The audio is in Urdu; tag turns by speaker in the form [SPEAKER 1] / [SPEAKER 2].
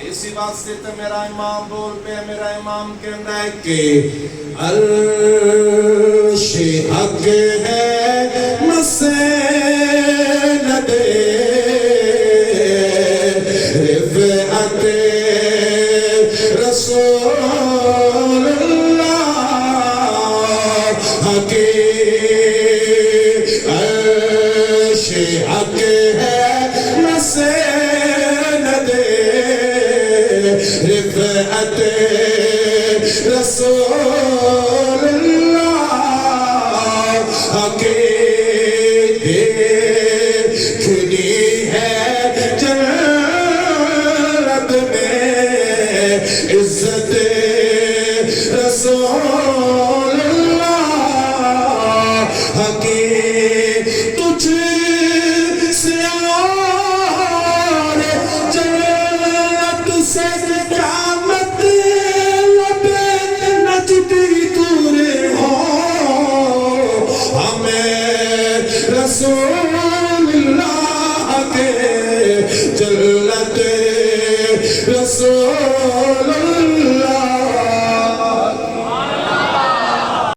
[SPEAKER 1] اسی بات سے تو میرا امام بول پہ میرا امام کہنا ہے کہ عرش حق ہے مسند رفعت رسول اللہ حقی عرش حق ہے مسند رفعت رسول اللہ حقی دیکھنی ہے جنت میں عزت رسول اللہ حقی تجھ سے اور جنت سے کیا مطلب نجدی دور ہو ہمیں رسول اللہ کے جنت رسول اللہ